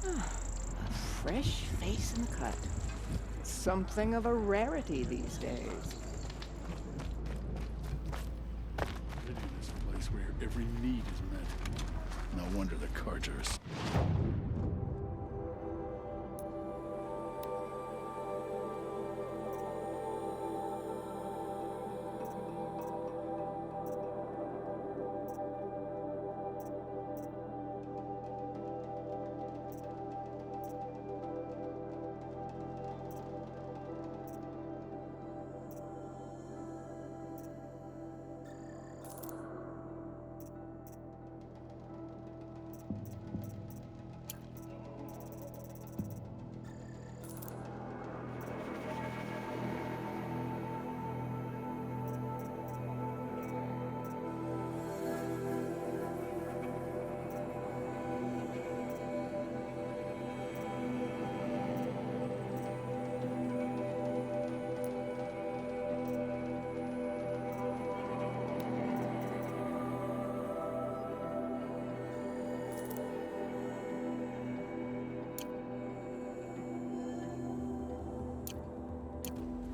A fresh face in the cut. Something of a rarity these days. Reading is a place where every need is met. No wonder the Carters.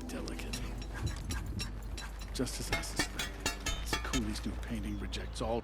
Delicate. Just as I suspected. Sakuli's new painting rejects all...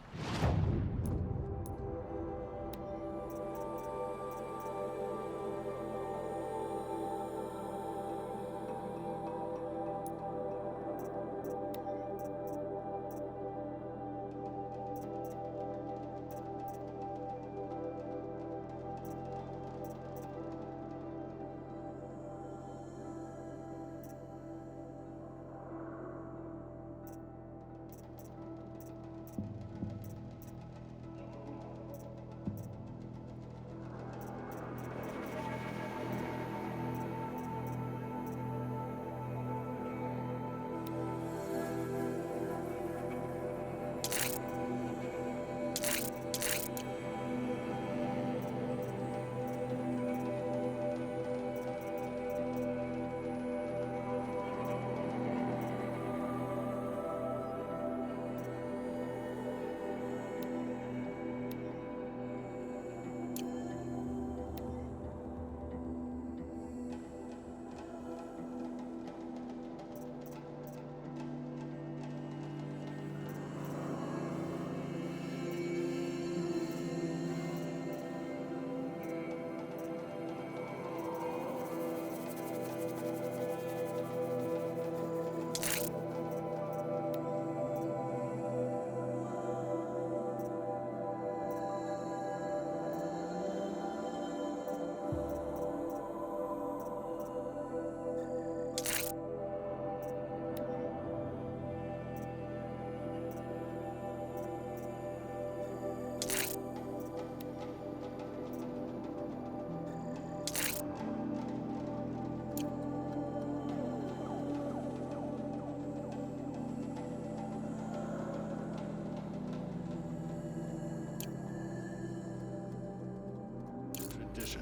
tradition.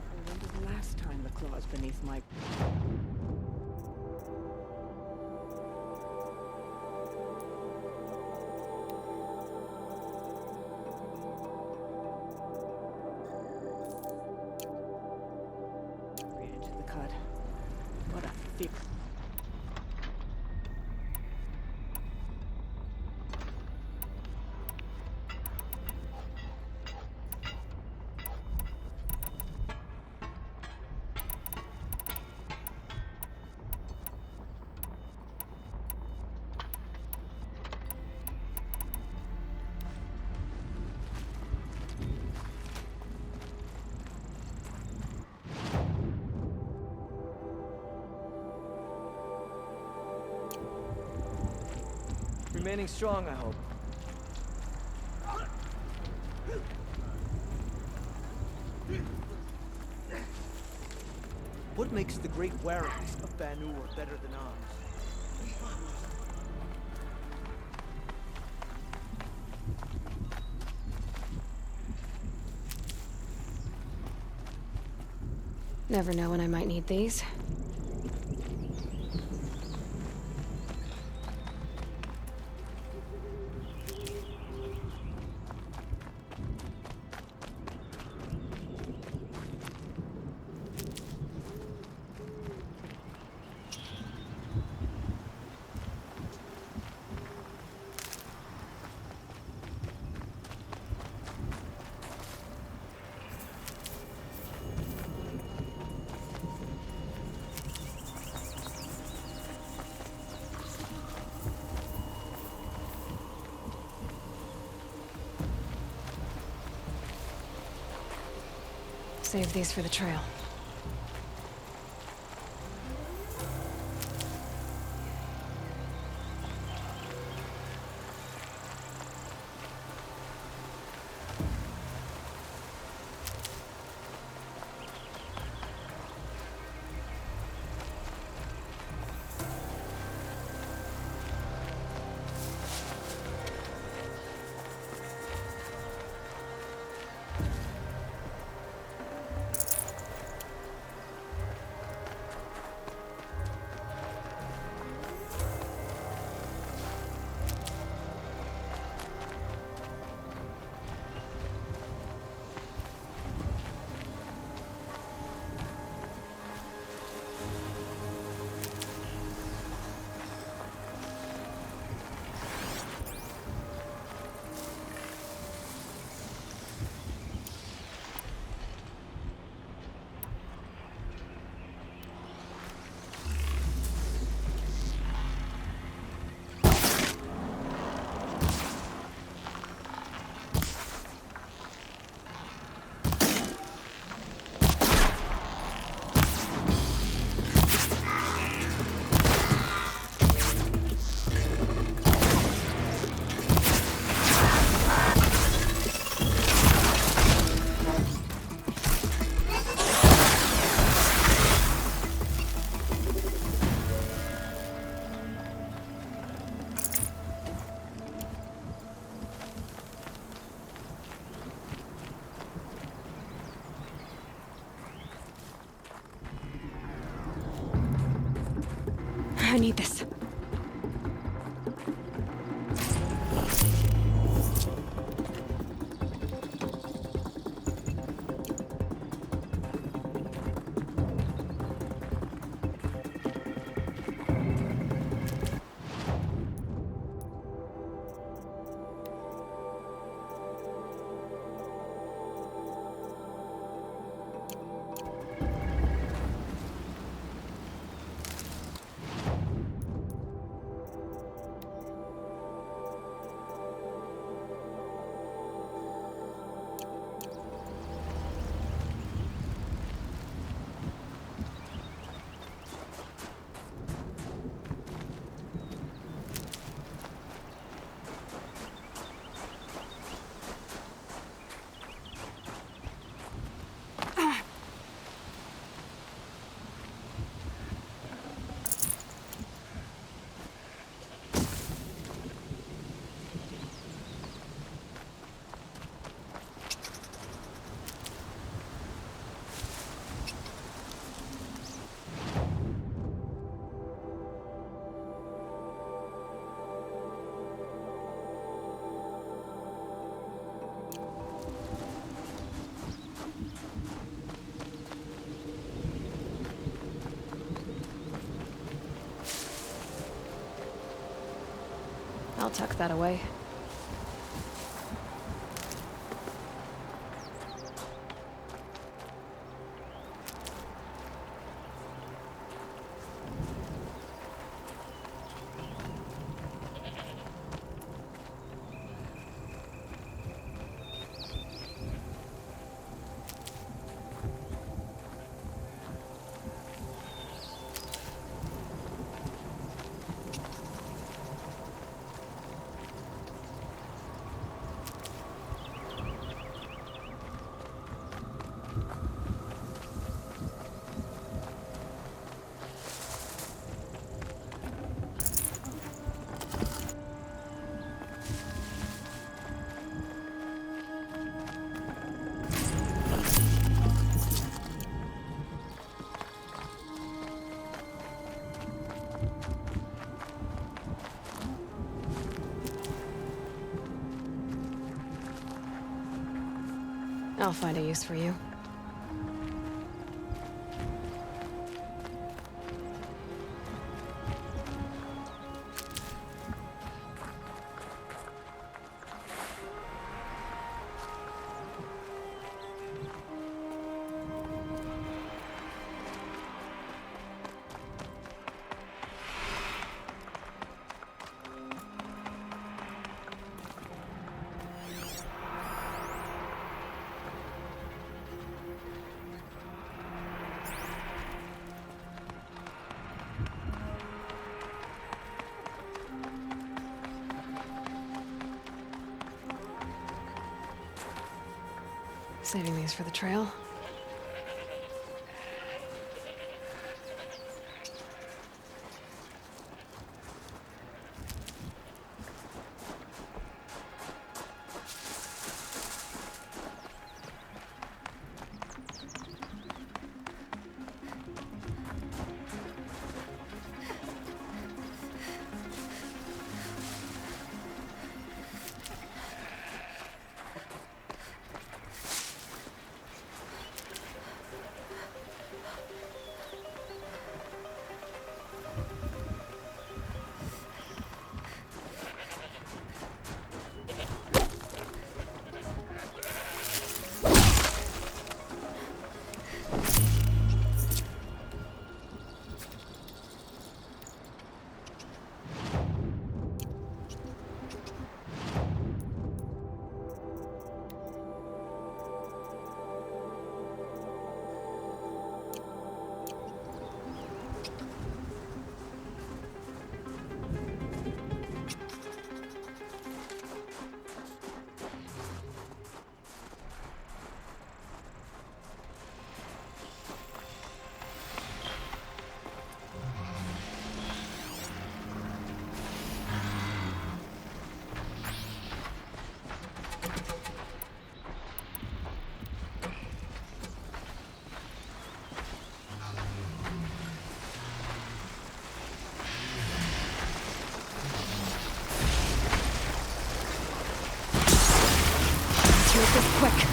I wonder the last time the claws beneath my... Into the cut. What a thick... Remaining strong, I hope. What makes the great warrants of Banur better than ours? Never know when I might need these. Save these for the trail. I need this. I'll tuck that away. I'll find a use for you. Saving these for the trail. Let's make this quick.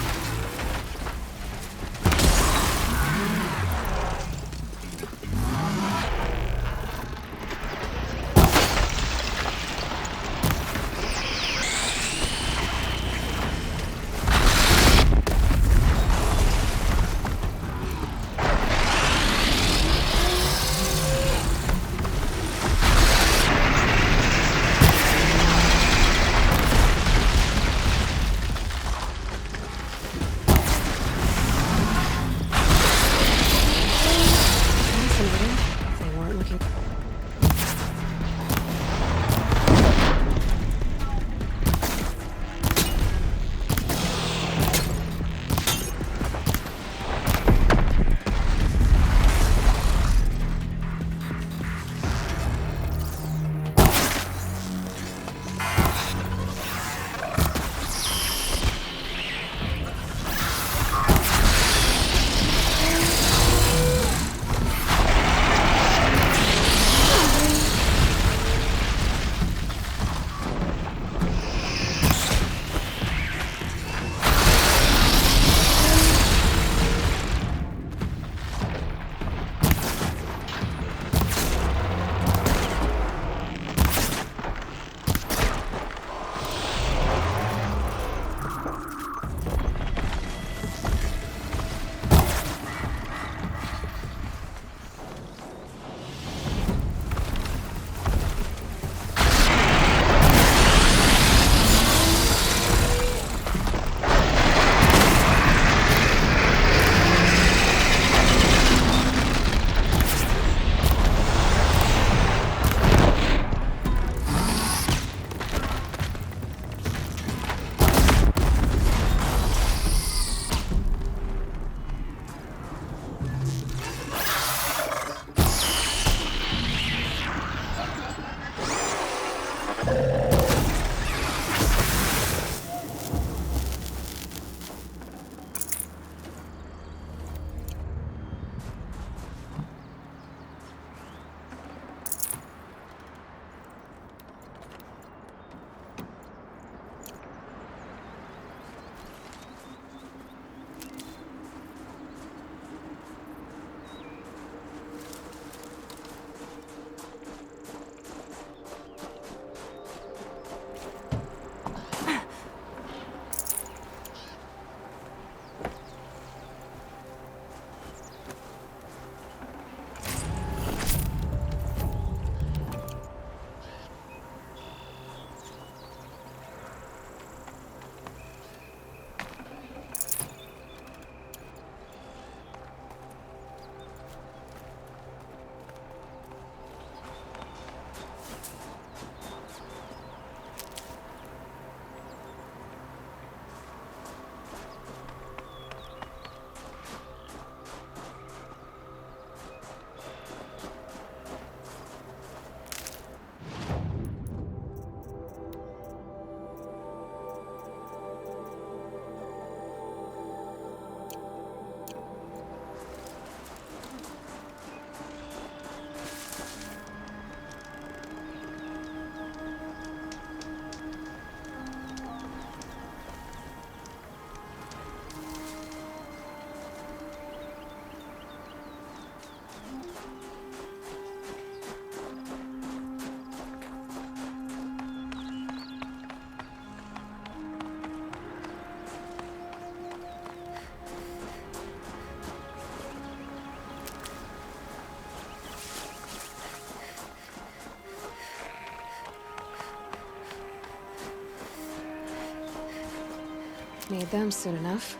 Need them soon enough.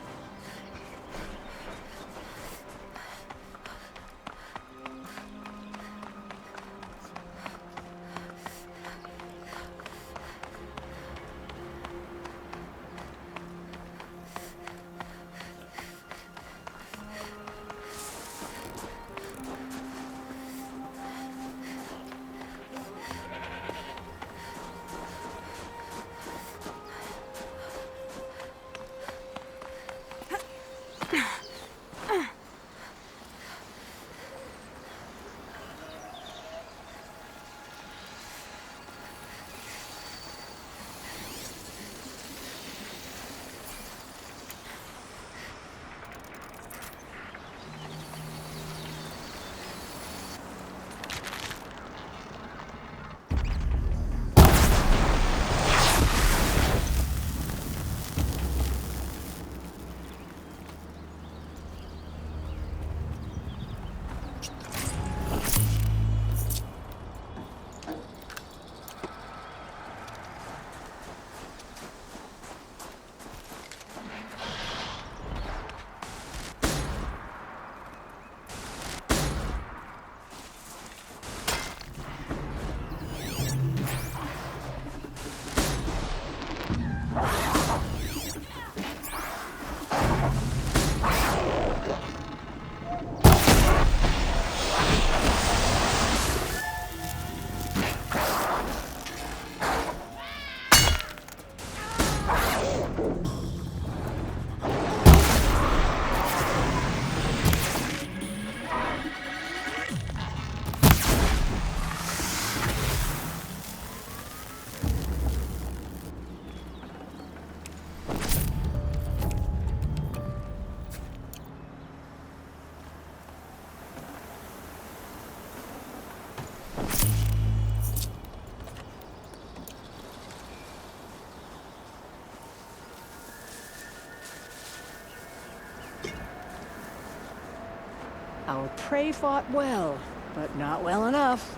Our prey fought well, but not well enough.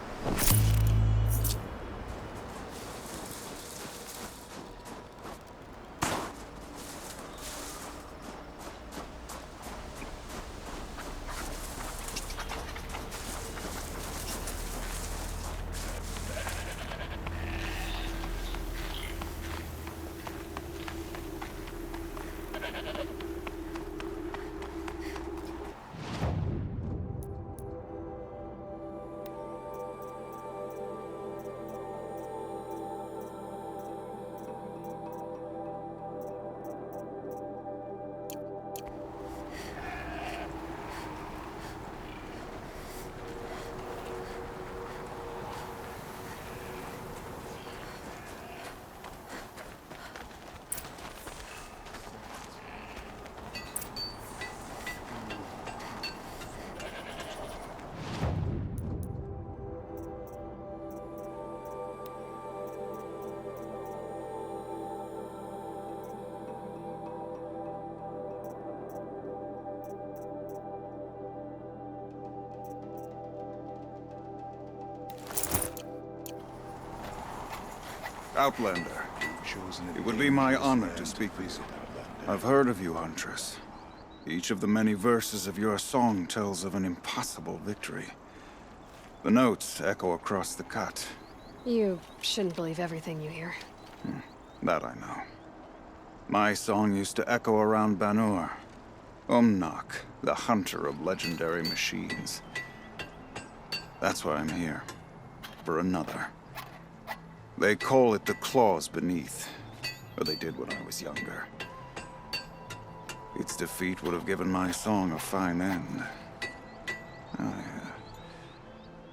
Outlander, it would be my honor to speak with you. I've heard of you, Huntress. Each of the many verses of your song tells of an impossible victory. The notes echo across the cut. You shouldn't believe everything you hear. That I know. My song used to echo around Banur. Umnak, the hunter of legendary machines. That's why I'm here. For another. They call it the claws beneath. Or they did when I was younger. Its defeat would have given my song a fine end.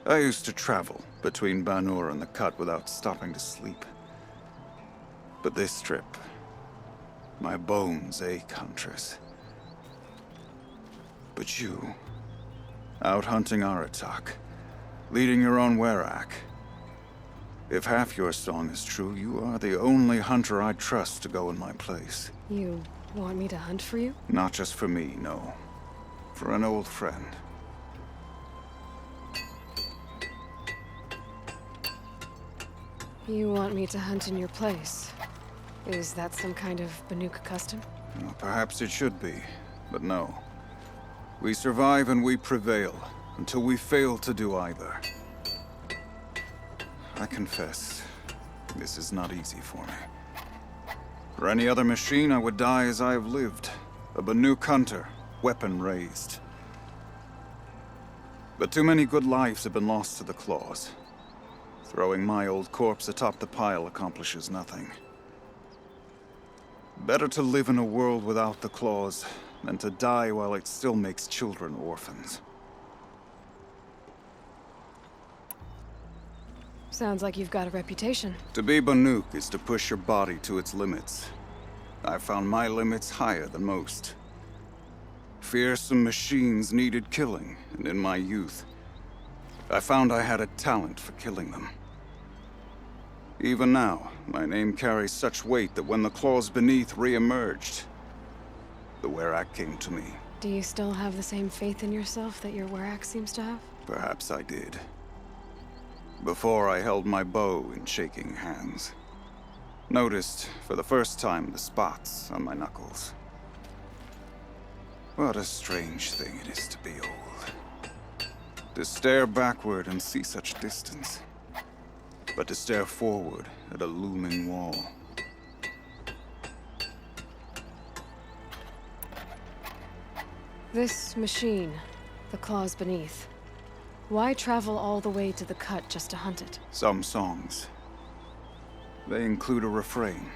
I used to travel between Banur and the Cut without stopping to sleep. But this trip, my bones ache, Huntress. But you, out hunting Aratak, leading your own Werak. If half your song is true, you are the only hunter I trust to go in my place. You want me to hunt for you? Not just for me, no. For an old friend. You want me to hunt in your place? Is that some kind of Banuk custom? Well, perhaps it should be, but no. We survive and we prevail, until we fail to do either. I confess, this is not easy for me. For any other machine, I would die as I have lived. A Banuk hunter, weapon raised. But too many good lives have been lost to the claws. Throwing my old corpse atop the pile accomplishes nothing. Better to live in a world without the claws than to die while it still makes children orphans. Sounds like you've got a reputation. To be Banuk is to push your body to its limits. I found my limits higher than most. Fearsome machines needed killing, and in my youth, I found I had a talent for killing them. Even now, my name carries such weight that when the claws beneath re-emerged, the Werak came to me. Do you still have the same faith in yourself that your Werak seems to have? Perhaps I did. Before I held my bow in shaking hands. Noticed, for the first time, the spots on my knuckles. What a strange thing it is to be old. To stare backward and see such distance. But to stare forward at a looming wall. This machine, the claws beneath. Why travel all the way to the cut just to hunt it? Some songs. They include a refrain.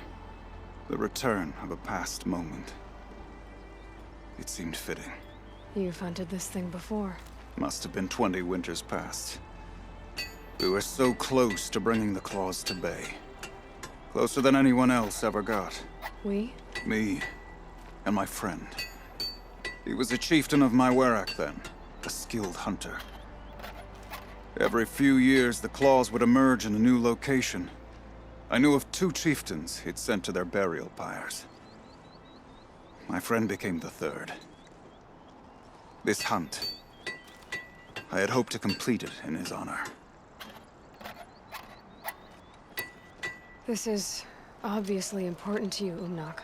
The return of a past moment. It seemed fitting. You've hunted this thing before. Must have been 20 winters past. We were so close to bringing the claws to bay. Closer than anyone else ever got. We? Me and my friend. He was a chieftain of my Werak then, a skilled hunter. Every few years, the claws would emerge in a new location. I knew of 2 chieftains he'd sent to their burial pyres. My friend became the 3rd. This hunt, I had hoped to complete it in his honor. This is obviously important to you, Umnak.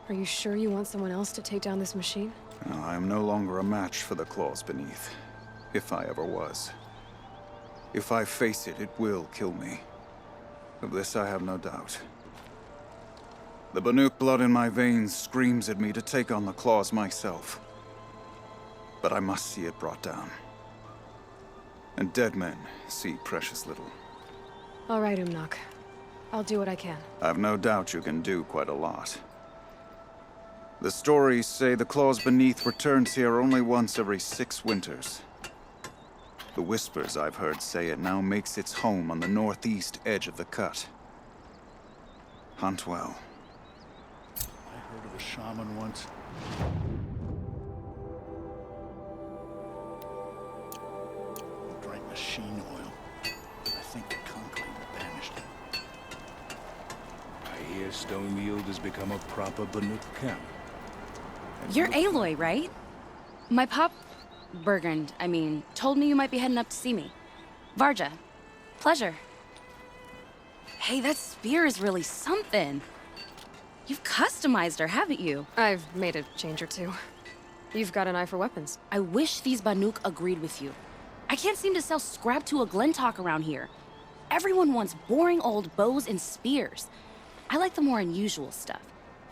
Are you sure you want someone else to take down this machine? No, I am no longer a match for the claws beneath, if I ever was. If I face it, it will kill me. Of this I have no doubt. The Banuk blood in my veins screams at me to take on the claws myself. But I must see it brought down. And dead men see precious little. All right, Umnak. I'll do what I can. I've no doubt you can do quite a lot. The stories say the claws beneath returns here only once every 6 winters. The whispers I've heard say it now makes its home on the northeast edge of the cut. Hunt well. I heard of a shaman once. Who drank machine oil. I think the conclave banished him. I hear Stonefield has become a proper Banuk camp. You're Aloy, right? My pop... Bergund, I mean, told me you might be heading up to see me. Varja. Pleasure. Hey, that spear is really something. You've customized her, haven't you? I've made a change or two. You've got an eye for weapons. I wish these Banuk agreed with you. I can't seem to sell scrap to a Glentalk around here. Everyone wants boring old bows and spears. I like the more unusual stuff.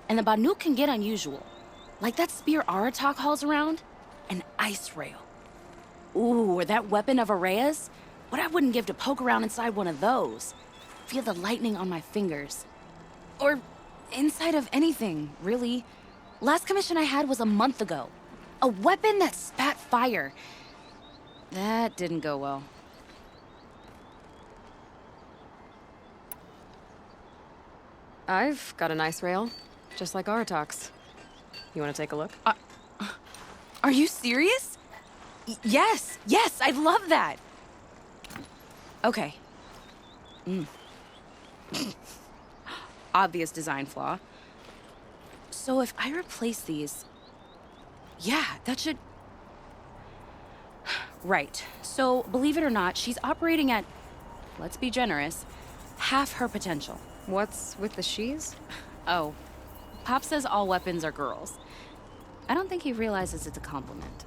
And the Banuk can get unusual. Like that spear Aratak hauls around. An ice rail. Ooh, or that weapon of Araya's? What I wouldn't give to poke around inside one of those. Feel the lightning on my fingers. Or inside of anything, really. Last commission I had was a month ago. A weapon that spat fire. That didn't go well. I've got an ice rail, just like Aratak's. You want to take a look? Are you serious? Yes, I'd love that. Okay. Obvious design flaw. So if I replace these... Yeah, that should... Right. So, believe it or not, she's operating at, let's be generous, half her potential. What's with the she's? Oh, Pop says all weapons are girls. I don't think he realizes it's a compliment.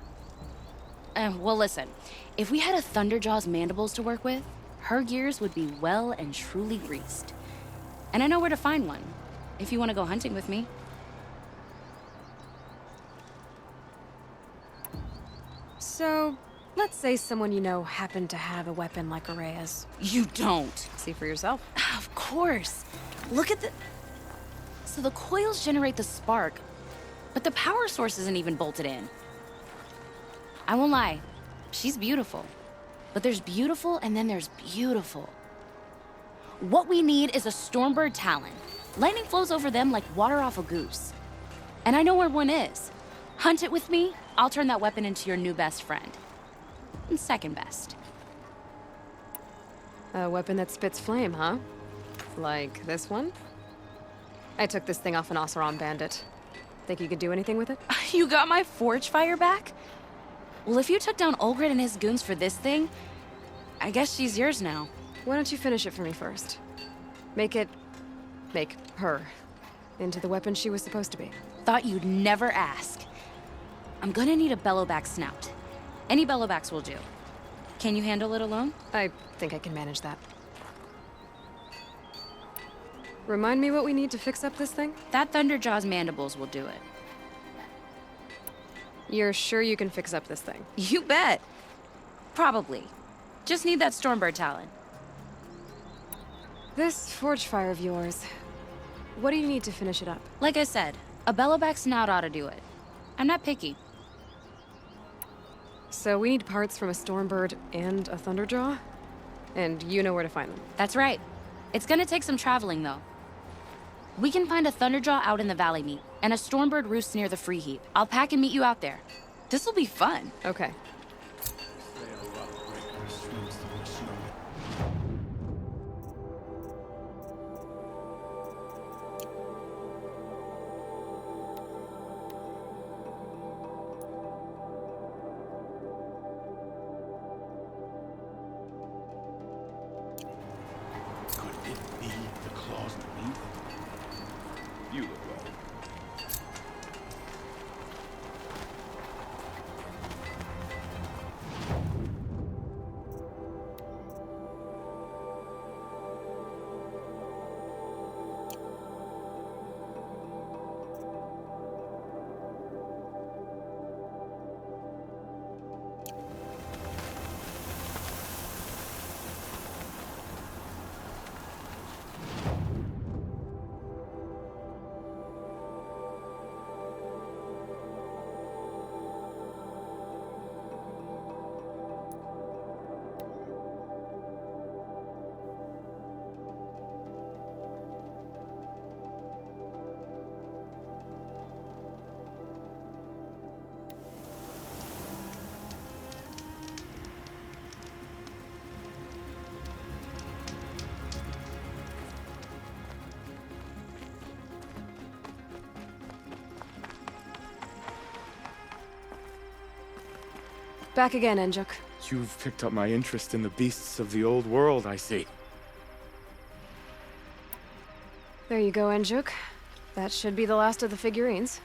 Well, listen. If we had a Thunderjaw's mandibles to work with, her gears would be well and truly greased. And I know where to find one, if you want to go hunting with me. So, let's say someone you know happened to have a weapon like Araya's. You don't. See for yourself. Of course. Look at the... So the coils generate the spark, but the power source isn't even bolted in. I won't lie. She's beautiful. But there's beautiful and then there's beautiful. What we need is a Stormbird Talon. Lightning flows over them like water off a goose. And I know where one is. Hunt it with me, I'll turn that weapon into your new best friend. And second best. A weapon that spits flame, huh? Like this one? I took this thing off an Oseram bandit. Think you could do anything with it? You got my forge fire back? Well, if you took down Olgrid and his goons for this thing, I guess she's yours now. Why don't you finish it for me first? Make her into the weapon she was supposed to be. Thought you'd never ask. I'm gonna need a bellowback snout. Any bellowbacks will do. Can you handle it alone? I think I can manage that. Remind me what we need to fix up this thing? That Thunderjaw's mandibles will do it. You're sure you can fix up this thing? You bet. Probably. Just need that Stormbird Talon. This forge fire of yours, what do you need to finish it up? Like I said, a bellowback snout ought to do it. I'm not picky. So we need parts from a Stormbird and a Thunderjaw? And you know where to find them. That's right. It's gonna take some traveling, though. We can find a Thunderjaw out in the Valley Meet, and a Stormbird roosts near the Free Heap. I'll pack and meet you out there. This'll be fun. Okay. Could it be the claws beneath? You look well. Back again, Enjuk. You've picked up my interest in the beasts of the old world, I see. There you go, Enjuk. That should be the last of the figurines.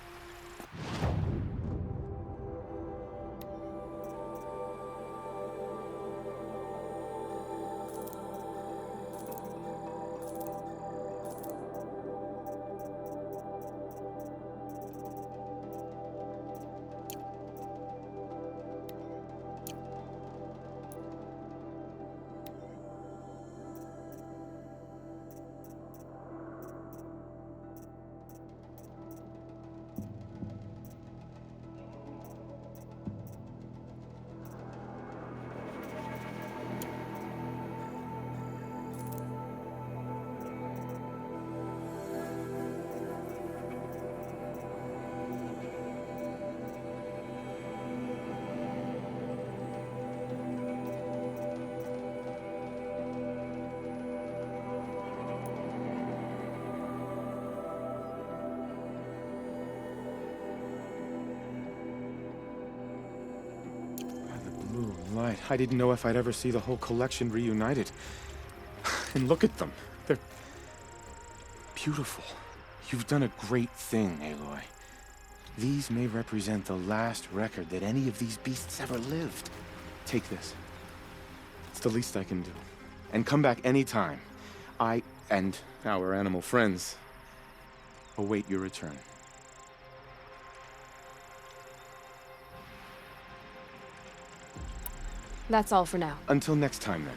Moonlight. I didn't know if I'd ever see the whole collection reunited. And look at them. beautiful. You've done a great thing, Aloy. These may represent the last record that any of these beasts ever lived. Take this. It's the least I can do. And come back anytime. I and our animal friends await your return. That's all for now. Until next time, then.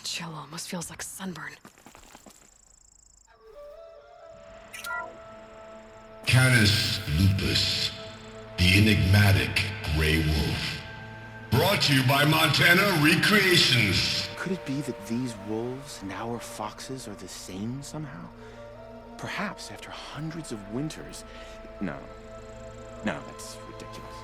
Chill almost feels like sunburn. Canis lupus, the enigmatic gray wolf. Brought to you by Montana Recreations. Could it be that these wolves and our foxes are the same somehow? Perhaps after hundreds of winters. No, that's ridiculous.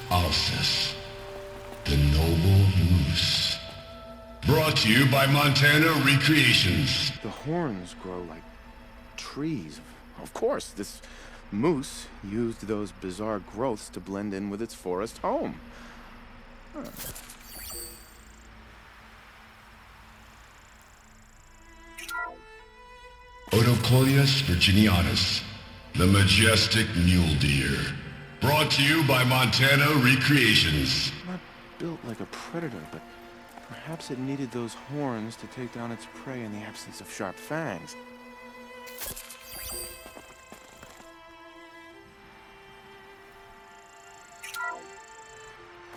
Alcis, the noble moose. Brought to you by Montana Recreations. The horns grow like trees. Of course, this Moose used those bizarre growths to blend in with its forest home. Huh. Odocoleus virginianus, the majestic mule deer. Brought to you by Montana Recreations. Not built like a predator, but perhaps it needed those horns to take down its prey in the absence of sharp fangs.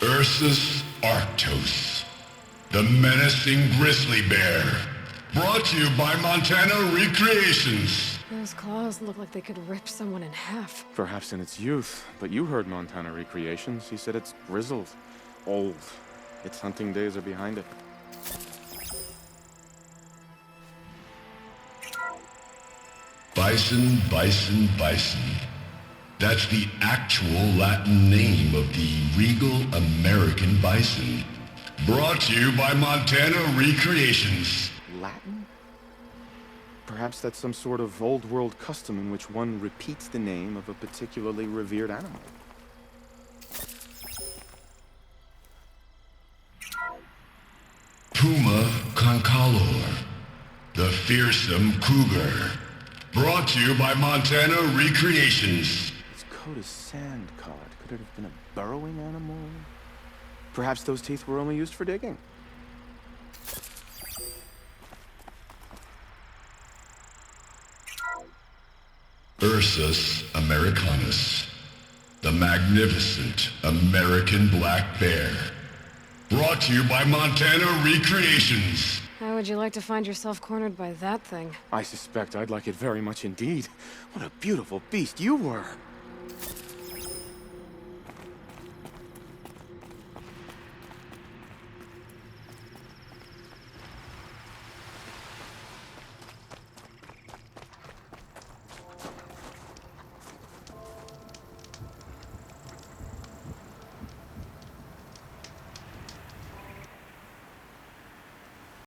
Ursus arctos, the menacing grizzly bear. Brought to you by Montana Recreations. Those claws look like they could rip someone in half. Perhaps in its youth, but you heard Montana Recreations. He said it's grizzled, old. Its hunting days are behind it. Bison, bison, bison. That's the actual Latin name of the regal American bison. Brought to you by Montana Recreations. Latin? Perhaps that's some sort of old world custom in which one repeats the name of a particularly revered animal. Puma concalor, the fearsome cougar. Brought to you by Montana Recreations. Its coat is sand-colored. Could it have been a burrowing animal? Perhaps those teeth were only used for digging. Ursus americanus, the magnificent American black bear. Brought to you by Montana Recreations. How would you like to find yourself cornered by that thing? I suspect I'd like it very much indeed. What a beautiful beast you were!